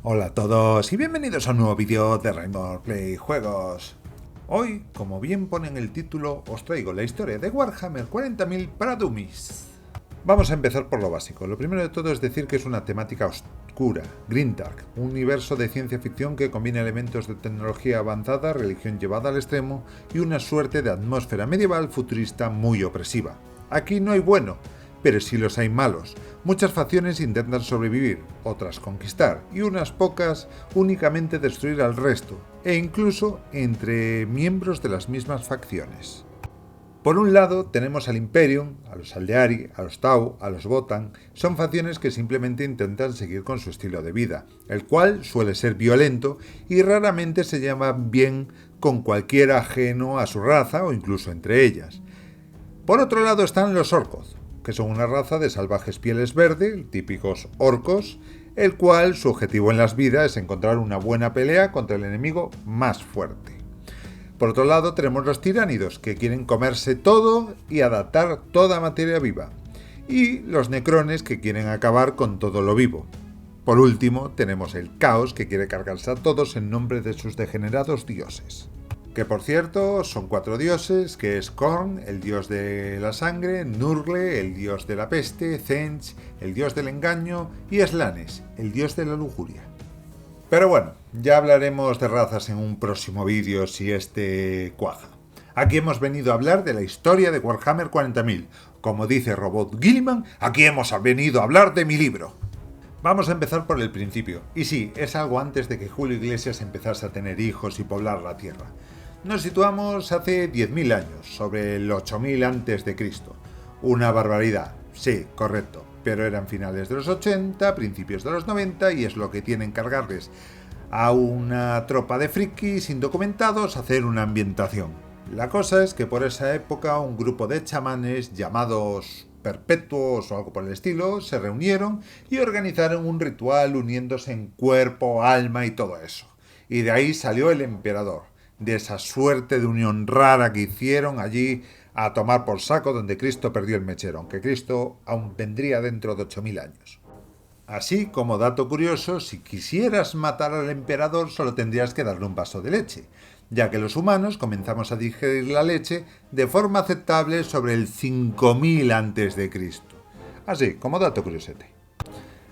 Hola a todos y bienvenidos a un nuevo vídeo de Rainbow Play Juegos. Hoy, como bien pone en el título, os traigo la historia de Warhammer 40.000 para Dummies. Vamos a empezar por lo básico. Lo primero de todo es decir que es una temática oscura, Grimdark, un universo de ciencia ficción que combina elementos de tecnología avanzada, religión llevada al extremo y una suerte de atmósfera medieval futurista muy opresiva. Aquí no hay bueno, pero sí los hay malos. Muchas facciones intentan sobrevivir, otras conquistar, y unas pocas únicamente destruir al resto, e incluso entre miembros de las mismas facciones. Por un lado tenemos al Imperium, a los Aldeari, a los Tau, a los Votann. Son facciones que simplemente intentan seguir con su estilo de vida, el cual suele ser violento y raramente se lleva bien con cualquiera ajeno a su raza o incluso entre ellas. Por otro lado están los Orcos, que son una raza de salvajes pieles verde, típicos orcos, el cual su objetivo en las vidas es encontrar una buena pelea contra el enemigo más fuerte. Por otro lado tenemos los tiránidos, que quieren comerse todo y adaptar toda materia viva, y los necrones, que quieren acabar con todo lo vivo. Por último tenemos el caos, que quiere cargarse a todos en nombre de sus degenerados dioses. Que por cierto son 4 dioses, que es Khorne, el dios de la sangre, Nurgle, el dios de la peste, Thench, el dios del engaño, y Slanes, el dios de la lujuria. Pero bueno, ya hablaremos de razas en un próximo vídeo si este cuaja. Aquí hemos venido a hablar de la historia de Warhammer 40.000. Como dice Robot Gilliman, aquí hemos venido a hablar de mi libro. Vamos a empezar por el principio. Y sí, es algo antes de que Julio Iglesias empezase a tener hijos y poblar la Tierra. Nos situamos hace 10.000 años, sobre el 8.000 antes de Cristo. Una barbaridad, sí, correcto, pero eran finales de los 80, principios de los 90 y es lo que tienen que cargarles a una tropa de frikis indocumentados hacer una ambientación. La cosa es que por esa época un grupo de chamanes llamados perpetuos o algo por el estilo se reunieron y organizaron un ritual uniéndose en cuerpo, alma y todo eso. Y de ahí salió el emperador, de esa suerte de unión rara que hicieron allí a tomar por saco donde Cristo perdió el mechero, aunque Cristo aún vendría dentro de 8.000 años. Así, como dato curioso, si quisieras matar al emperador solo tendrías que darle un vaso de leche, ya que los humanos comenzamos a digerir la leche de forma aceptable sobre el 5000 a.C. Así, como dato curiosete.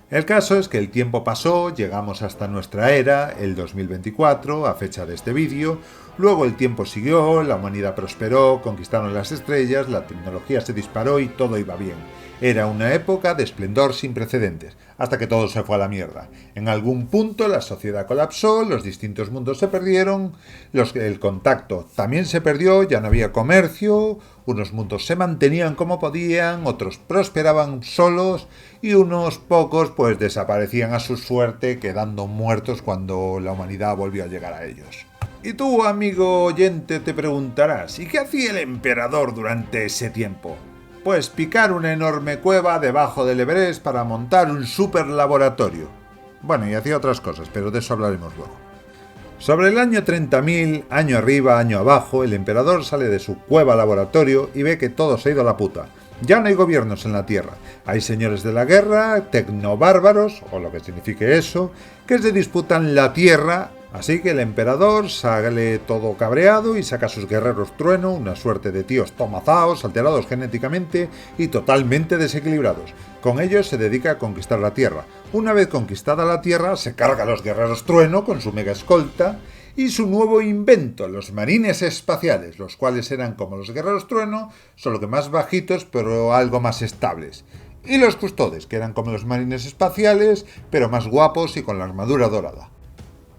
El caso es que el tiempo pasó, llegamos hasta nuestra era, el 2024, a fecha de este vídeo, luego el tiempo siguió, la humanidad prosperó, conquistaron las estrellas, la tecnología se disparó y todo iba bien. Era una época de esplendor sin precedentes, hasta que todo se fue a la mierda. En algún punto la sociedad colapsó, los distintos mundos se perdieron, el contacto también se perdió, ya no había comercio, unos mundos se mantenían como podían, otros prosperaban solos y unos pocos pues desaparecían a su suerte, quedando muertos cuando la humanidad volvió a llegar a ellos. Y tú, amigo oyente, te preguntarás, ¿y qué hacía el emperador durante ese tiempo? Pues picar una enorme cueva debajo del Everest para montar un super laboratorio. Bueno, y hacía otras cosas, pero de eso hablaremos luego. Sobre el año 30.000, año arriba, año abajo, el emperador sale de su cueva laboratorio y ve que todo se ha ido a la puta. Ya no hay gobiernos en la Tierra. Hay señores de la guerra, tecnobárbaros, o lo que signifique eso, que se disputan la Tierra. Así que el emperador sale todo cabreado y saca a sus guerreros trueno, una suerte de tíos tomazaos, alterados genéticamente y totalmente desequilibrados. Con ellos se dedica a conquistar la Tierra. Una vez conquistada la Tierra, se carga a los guerreros trueno con su mega escolta y su nuevo invento, los marines espaciales, los cuales eran como los guerreros trueno, solo que más bajitos pero algo más estables. Y los custodes, que eran como los marines espaciales, pero más guapos y con la armadura dorada.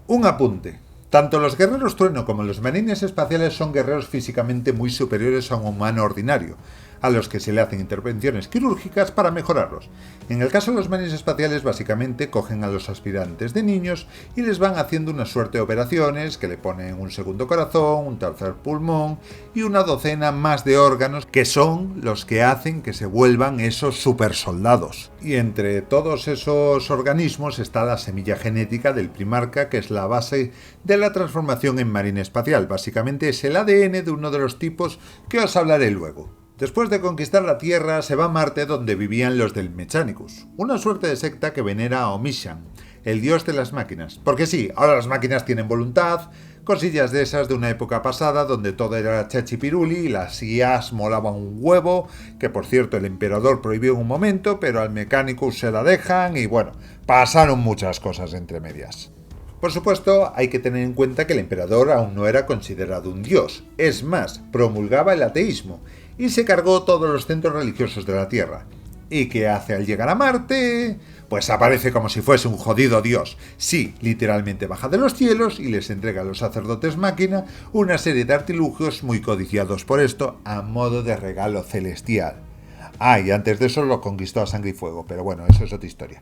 Un apunte. Tanto los guerreros trueno como los marines espaciales son guerreros físicamente muy superiores a un humano ordinario, a los que se le hacen intervenciones quirúrgicas para mejorarlos. En el caso de los marines espaciales, básicamente cogen a los aspirantes de niños y les van haciendo una suerte de operaciones que le ponen un segundo corazón, un tercer pulmón y una docena más de órganos que son los que hacen que se vuelvan esos supersoldados. Y entre todos esos organismos está la semilla genética del primarca, que es la base de la transformación en marine espacial. Básicamente es el ADN de uno de los tipos que os hablaré luego. Después de conquistar la Tierra, se va a Marte, donde vivían los del Mechanicus, una suerte de secta que venera a Omishan, el dios de las máquinas. Porque sí, ahora las máquinas tienen voluntad, cosillas de esas de una época pasada donde todo era chachipiruli y las IAs molaban un huevo, que por cierto el emperador prohibió en un momento, pero al mecánico se la dejan y bueno, pasaron muchas cosas entre medias. Por supuesto, hay que tener en cuenta que el emperador aún no era considerado un dios. Es más, promulgaba el ateísmo y se cargó todos los centros religiosos de la Tierra. ¿Y qué hace al llegar a Marte? Pues aparece como si fuese un jodido dios. Sí, literalmente baja de los cielos y les entrega a los sacerdotes máquina una serie de artilugios muy codiciados por esto a modo de regalo celestial. Ah, y antes de eso lo conquistó a sangre y fuego, pero bueno, eso es otra historia.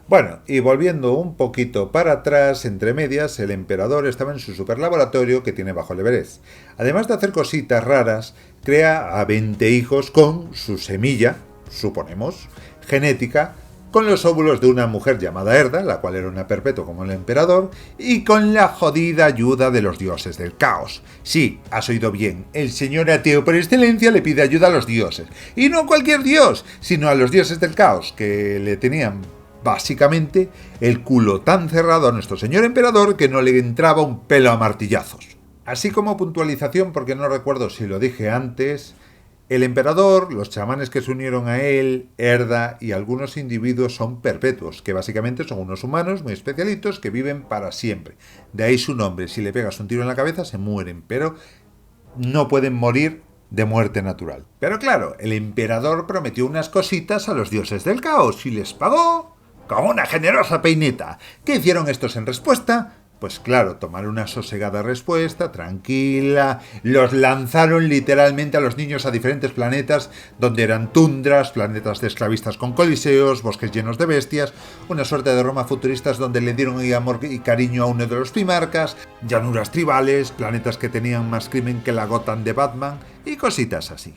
Bueno, y volviendo un poquito para atrás, entre medias, el emperador estaba en su superlaboratorio que tiene bajo el Everest. Además de hacer cositas raras, crea a 20 hijos con su semilla, suponemos, genética, con los óvulos de una mujer llamada Erda, la cual era una perpetua como el emperador, y con la jodida ayuda de los dioses del caos. Sí, has oído bien, el señor ateo por excelencia le pide ayuda a los dioses. Y no a cualquier dios, sino a los dioses del caos, que le tenían básicamente el culo tan cerrado a nuestro señor emperador que no le entraba un pelo a martillazos. Así como puntualización, porque no recuerdo si lo dije antes, el emperador, los chamanes que se unieron a él, Erda y algunos individuos son perpetuos, que básicamente son unos humanos muy especialitos que viven para siempre. De ahí su nombre, si le pegas un tiro en la cabeza se mueren, pero no pueden morir de muerte natural. Pero claro, el emperador prometió unas cositas a los dioses del caos y les pagó con una generosa peineta. ¿Qué hicieron estos en respuesta? Pues claro, tomaron una sosegada respuesta, tranquila, los lanzaron literalmente a los niños a diferentes planetas, donde eran tundras, planetas de esclavistas con coliseos, bosques llenos de bestias, una suerte de Roma futuristas donde le dieron amor y cariño a uno de los primarcas, llanuras tribales, planetas que tenían más crimen que la Gotham de Batman, y cositas así.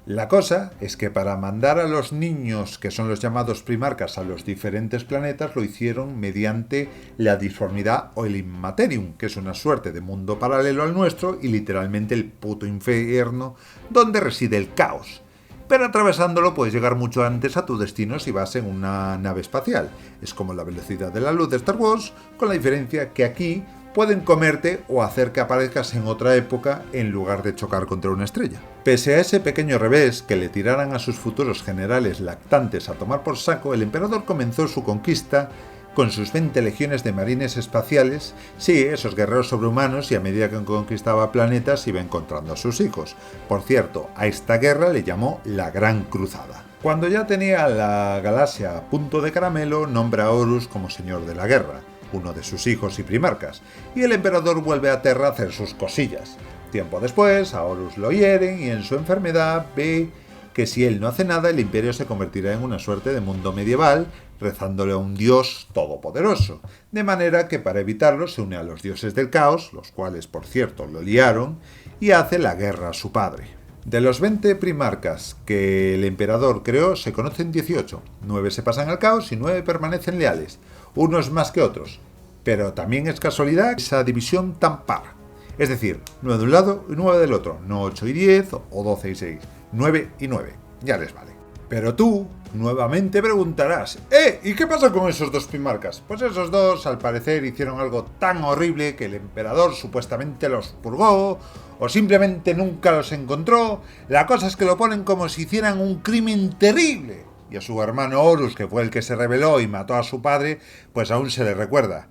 La cosa es que para mandar a los niños, que son los llamados primarcas, a los diferentes planetas, lo hicieron mediante la disformidad o el Immaterium, que es una suerte de mundo paralelo al nuestro y literalmente el puto infierno donde reside el caos. Pero atravesándolo puedes llegar mucho antes a tu destino si vas en una nave espacial. Es como la velocidad de la luz de Star Wars, con la diferencia que aquí pueden comerte o hacer que aparezcas en otra época en lugar de chocar contra una estrella. Pese a ese pequeño revés que le tiraran a sus futuros generales lactantes a tomar por saco, el emperador comenzó su conquista con sus 20 legiones de marines espaciales, sí, esos guerreros sobrehumanos, y a medida que conquistaba planetas iba encontrando a sus hijos. Por cierto, a esta guerra le llamó la Gran Cruzada. Cuando ya tenía la galaxia a punto de caramelo, nombra a Horus como señor de la guerra, uno de sus hijos y primarcas, y el emperador vuelve a Terra a hacer sus cosillas. Tiempo después, a Horus lo hieren y en su enfermedad ve que si él no hace nada, el imperio se convertirá en una suerte de mundo medieval, rezándole a un dios todopoderoso. De manera que para evitarlo se une a los dioses del caos, los cuales por cierto lo liaron, y hace la guerra a su padre. De los 20 primarcas que el emperador creó, se conocen 18. 9 se pasan al caos y 9 permanecen leales, unos más que otros. Pero también es casualidad esa división tan par. Es decir, 9 de un lado y 9 del otro, no 8 y 10 o 12 y 6. 9 y 9, ya les vale. Pero tú nuevamente preguntarás, ¿y qué pasa con esos dos primarcas? Pues esos dos al parecer hicieron algo tan horrible que el emperador supuestamente los purgó o simplemente nunca los encontró. La cosa es que lo ponen como si hicieran un crimen terrible. Y a su hermano Horus, que fue el que se rebeló y mató a su padre, pues aún se le recuerda.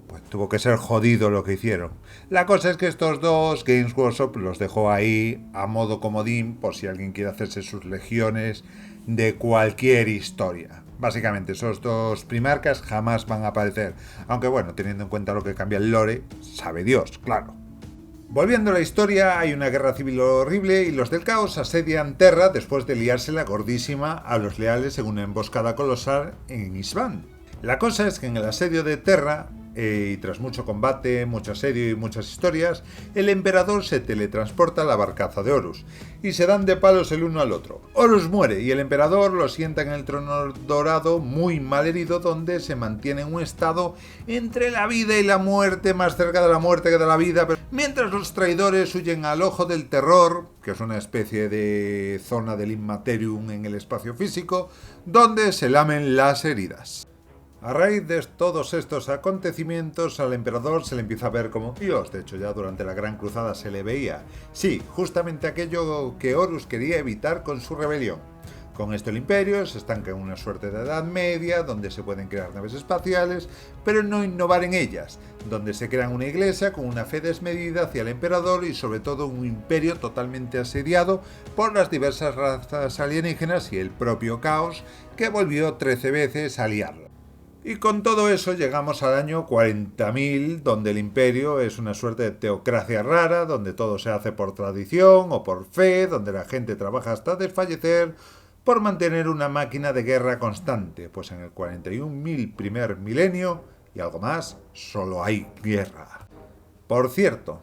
Pues tuvo que ser jodido lo que hicieron. La cosa es que estos dos, Games Workshop los dejó ahí a modo comodín por si alguien quiere hacerse sus legiones de cualquier historia. Básicamente, esos dos primarcas jamás van a aparecer. Aunque bueno, teniendo en cuenta lo que cambia el lore, sabe Dios, claro. Volviendo a la historia, hay una guerra civil horrible y los del caos asedian Terra después de liársela gordísima a los leales en una emboscada colosal en Isban. La cosa es que en el asedio de Terra, y tras mucho combate, mucho asedio y muchas historias, el emperador se teletransporta a la barcaza de Horus y se dan de palos el uno al otro. Horus muere y el emperador lo sienta en el trono dorado muy mal herido, donde se mantiene en un estado entre la vida y la muerte, más cerca de la muerte que de la vida, mientras los traidores huyen al ojo del terror, que es una especie de zona del Immaterium en el espacio físico, donde se lamen las heridas. A raíz de todos estos acontecimientos, al emperador se le empieza a ver como Dios. De hecho, ya durante la Gran Cruzada se le veía. Sí, justamente aquello que Horus quería evitar con su rebelión. Con esto el imperio se estanca en una suerte de edad media, donde se pueden crear naves espaciales, pero no innovar en ellas, donde se crean una iglesia con una fe desmedida hacia el emperador y sobre todo un imperio totalmente asediado por las diversas razas alienígenas y el propio caos que volvió 13 veces a liarlo. Y con todo eso llegamos al año 40.000, donde el imperio es una suerte de teocracia rara, donde todo se hace por tradición o por fe, donde la gente trabaja hasta desfallecer por mantener una máquina de guerra constante, pues en el 41.000 primer milenio y algo más, solo hay guerra. Por cierto,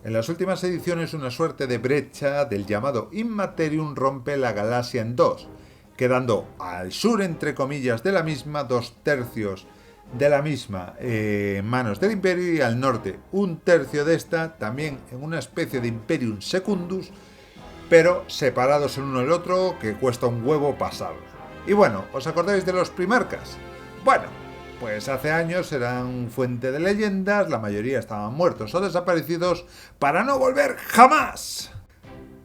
en las últimas ediciones una suerte de brecha del llamado Immaterium rompe la galaxia en dos, quedando al sur, entre comillas, de la misma, 2/3 de la misma en manos del Imperio y al norte 1/3 de esta, también en una especie de Imperium Secundus, pero separados el uno del otro, que cuesta un huevo pasarla. Y bueno, ¿os acordáis de los primarcas? Bueno, pues hace años eran fuente de leyendas, la mayoría estaban muertos o desaparecidos para no volver jamás.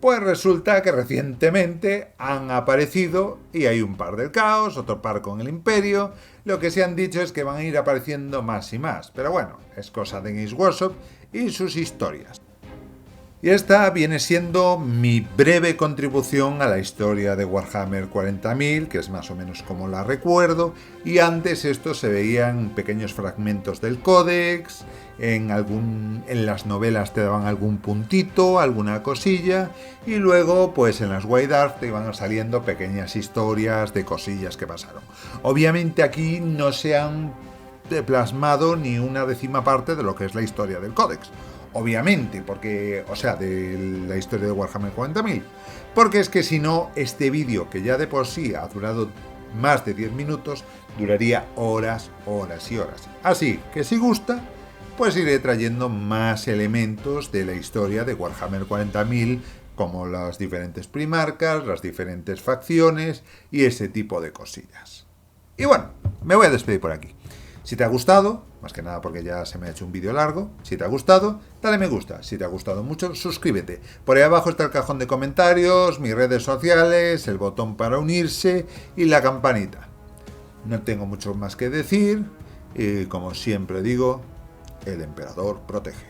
Pues resulta que recientemente han aparecido y hay un par del caos, otro par con el imperio. Lo que se han dicho es que van a ir apareciendo más y más, pero bueno, es cosa de Games Workshop y sus historias. Y esta viene siendo mi breve contribución a la historia de Warhammer 40.000, que es más o menos como la recuerdo, y antes esto se veían pequeños fragmentos del códex, en las novelas te daban algún puntito, alguna cosilla, y luego pues en las White Dwarf te iban saliendo pequeñas historias de cosillas que pasaron. Obviamente aquí no se han plasmado ni una décima parte de lo que es la historia del códex. Obviamente, porque, o sea, de la historia de Warhammer 40.000. Porque es que si no, este vídeo, que ya de por sí ha durado más de 10 minutos, duraría horas, horas y horas. Así que si gusta, pues iré trayendo más elementos de la historia de Warhammer 40.000, como las diferentes primarcas, las diferentes facciones y ese tipo de cosillas. Y bueno, me voy a despedir por aquí. Si te ha gustado, más que nada porque ya se me ha hecho un vídeo largo, si te ha gustado, dale me gusta. Si te ha gustado mucho, suscríbete. Por ahí abajo está el cajón de comentarios, mis redes sociales, el botón para unirse y la campanita. No tengo mucho más que decir y como siempre digo, el emperador protege.